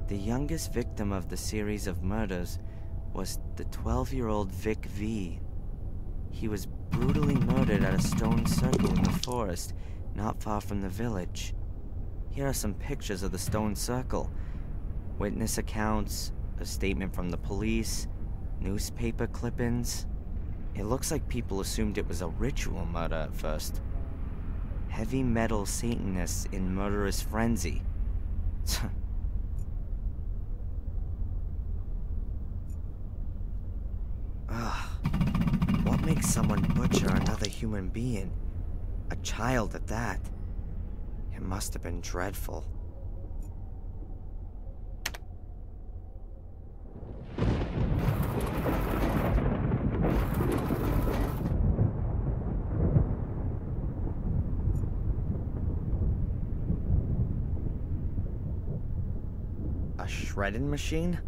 The youngest victim of the series of murders was the 12-year-old Vic V. He was brutally murdered at a stone circle in the forest, not far from the village. Here are some pictures of the stone circle. Witness accounts, a statement from the police, newspaper clippings. It looks like people assumed it was a ritual murder at first. Heavy metal Satanists in murderous frenzy. What makes someone butcher another human being? A child at that. It must have been dreadful. A shredding machine?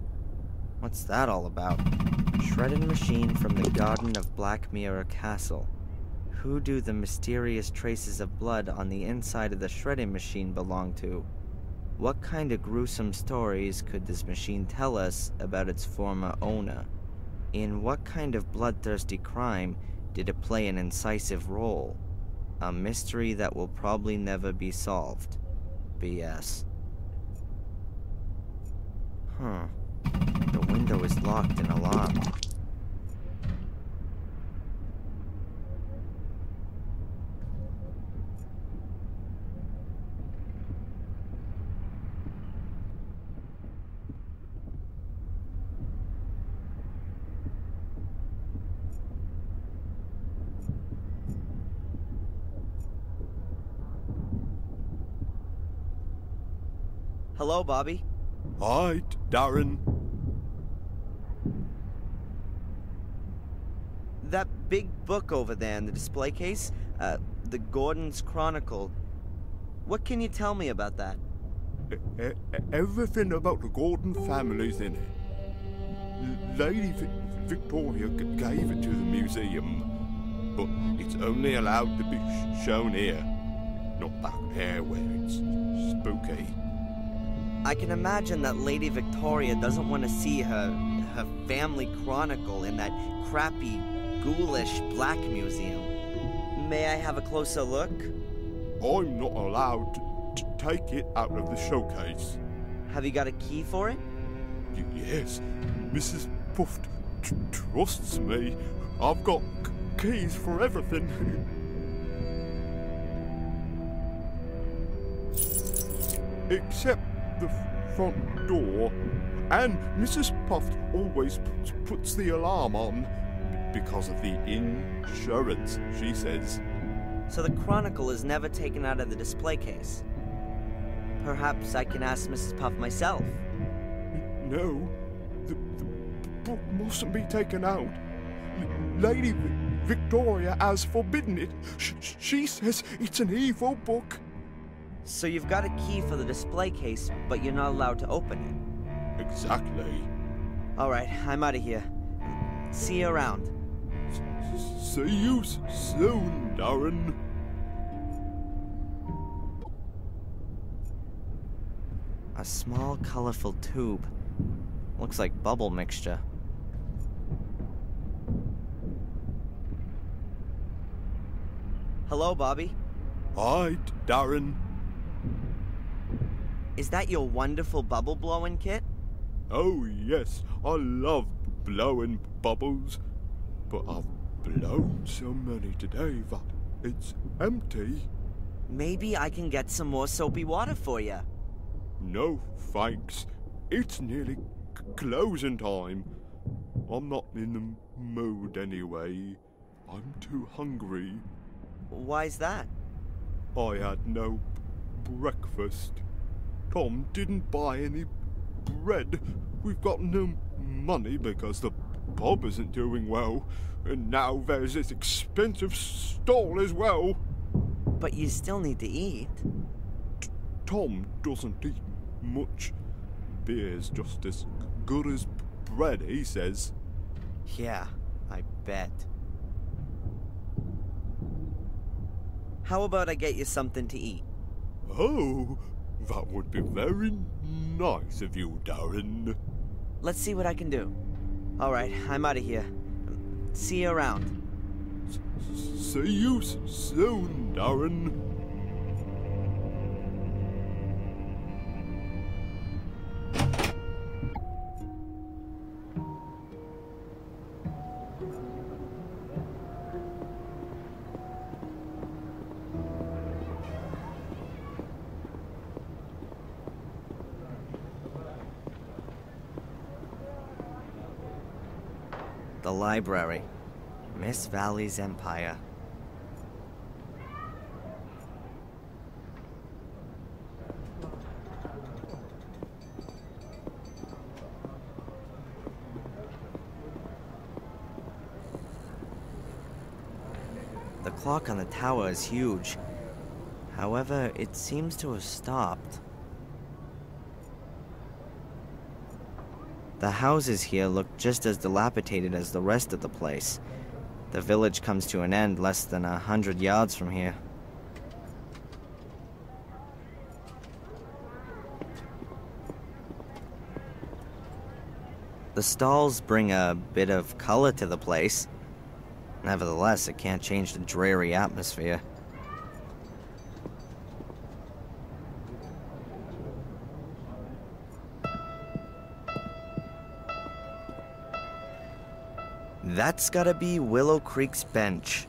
What's that all about? Shredding machine from the garden of Black Mirror Castle. Who do the mysterious traces of blood on the inside of the shredding machine belong to? What kind of gruesome stories could this machine tell us about its former owner? In what kind of bloodthirsty crime did it play an incisive role? A mystery that will probably never be solved. BS. The window is locked and alarmed. Hello, Bobby. Hi, Darren. That big book over there in the display case, the Gordon's Chronicle. What can you tell me about that? Everything about the Gordon family's in it. Lady Victoria gave it to the museum, but it's only allowed to be shown here, not back there where it's spooky. I can imagine that Lady Victoria doesn't want to see her family chronicle in that crappy, ghoulish black museum. May I have a closer look? I'm not allowed to take it out of the showcase. Have you got a key for it? Yes, Mrs. Puff trusts me. I've got keys for everything. Except the front door, and Mrs. Puff always puts the alarm on because of the insurance, she says. So the Chronicle is never taken out of the display case. Perhaps I can ask Mrs. Puff myself. No, the book mustn't be taken out. Lady Victoria has forbidden it. She says it's an evil book. So you've got a key for the display case, but you're not allowed to open it. Exactly. Alright, I'm out of here. See you around. See you soon, Darren. A small, colorful tube. Looks like bubble mixture. Hello, Bobby. Hi, Darren. Is that your wonderful bubble blowing kit? Oh yes, I love blowing bubbles, but I've blown so many today that it's empty. Maybe I can get some more soapy water for you. No thanks, it's nearly closing time. I'm not in the mood anyway. I'm too hungry. Why's that? I had no breakfast. Tom didn't buy any bread. We've got no money because the pub isn't doing well. And now there's this expensive stall as well. But you still need to eat. Tom doesn't eat much. Beer's just as good as bread, he says. Yeah, I bet. How about I get you something to eat? Oh, That would be very nice of you, Darren. Let's see what I can do. Alright, I'm out of here. See you around. See you soon, Darren. The library. Miss Valley's Empire. The clock on the tower is huge. However, it seems to have stopped. The houses here look just as dilapidated as the rest of the place. The village comes to an end less than 100 yards from here. The stalls bring a bit of color to the place. Nevertheless, it can't change the dreary atmosphere. That's gotta be Willow Creek's bench.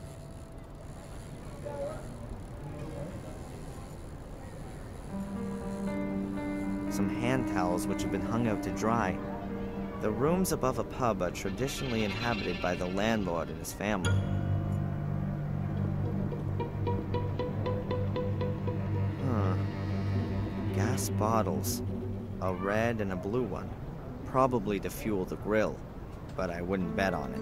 Some hand towels which have been hung out to dry. The rooms above a pub are traditionally inhabited by the landlord and his family. Gas bottles. A red and a blue one. Probably to fuel the grill, but I wouldn't bet on it.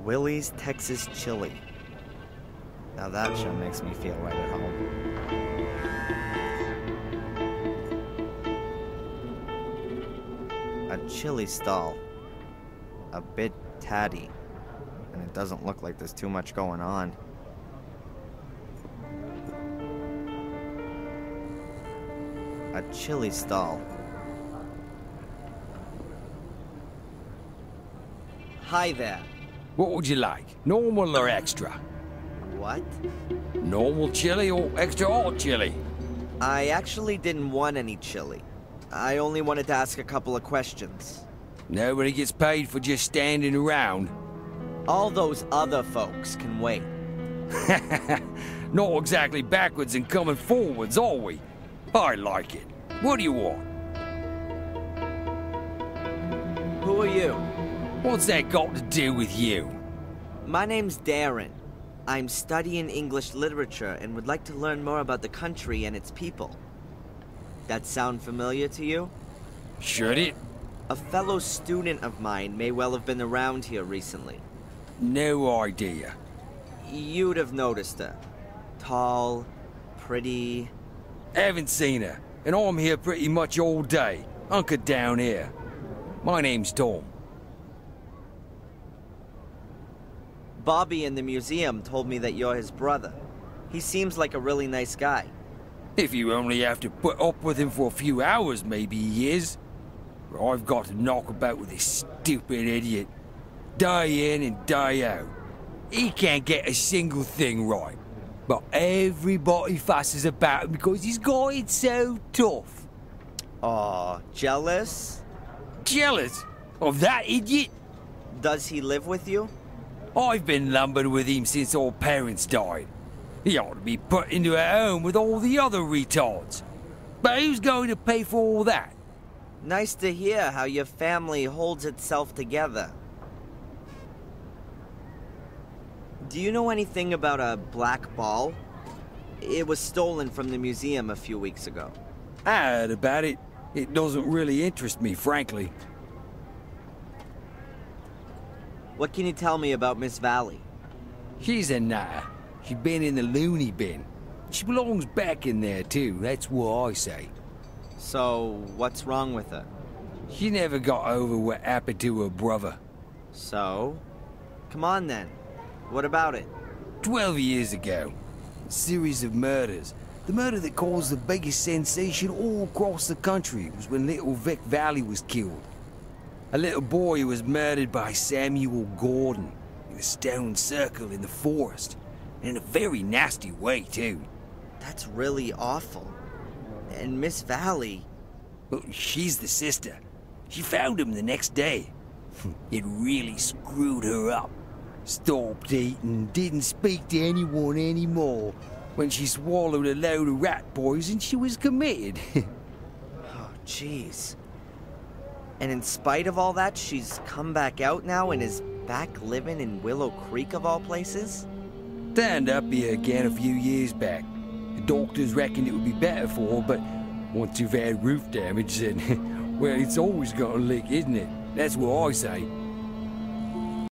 Willie's Texas Chili. Now that sure makes me feel right at home. A chili stall. A bit tatty. And it doesn't look like there's too much going on. A chili stall. Hi there. What would you like? Normal or extra? What? Normal chili or extra hot chili? I actually didn't want any chili. I only wanted to ask a couple of questions. Nobody gets paid for just standing around. All those other folks can wait. Not exactly backwards and coming forwards, are we? I like it. What do you want? Who are you? What's that got to do with you? My name's Darren. I'm studying English literature and would like to learn more about the country and its people. That sound familiar to you? Should it? A fellow student of mine may well have been around here recently. No idea. You'd have noticed her. Tall, pretty... Haven't seen her, and I'm here pretty much all day, hunkered down here. My name's Tom. Bobby in the museum told me that you're his brother. He seems like a really nice guy. If you only have to put up with him for a few hours, maybe he is. But I've got to knock about with this stupid idiot. Day in and day out. He can't get a single thing right. But everybody fusses about him because he's got it so tough. Aw, jealous? Jealous of that idiot? Does he live with you? I've been lumbered with him since our parents died. He ought to be put into a home with all the other retards. But who's going to pay for all that? Nice to hear how your family holds itself together. Do you know anything about a black ball? It was stolen from the museum a few weeks ago. I heard about it. It doesn't really interest me, frankly. What can you tell me about Miss Valley? She's a nutter. She's been in the loony bin. She belongs back in there, too. That's what I say. So, what's wrong with her? She never got over what happened to her brother. So? Come on then. What about it? 12 years ago. A series of murders. The murder that caused the biggest sensation all across the country was when little Vic Valley was killed. A little boy who was murdered by Samuel Gordon in a stone circle in the forest. And in a very nasty way, too. That's really awful. And Miss Valley... Well, she's the sister. She found him the next day. It really screwed her up. Stopped eating, didn't speak to anyone anymore. When she swallowed a load of rat poison, she was committed. Oh, jeez. And in spite of all that, she's come back out now and is back living in Willow Creek of all places? Turned up here again a few years back. The doctors reckoned it would be better for her, but once you've had roof damage, then, well, it's always gonna leak, isn't it? That's what I say.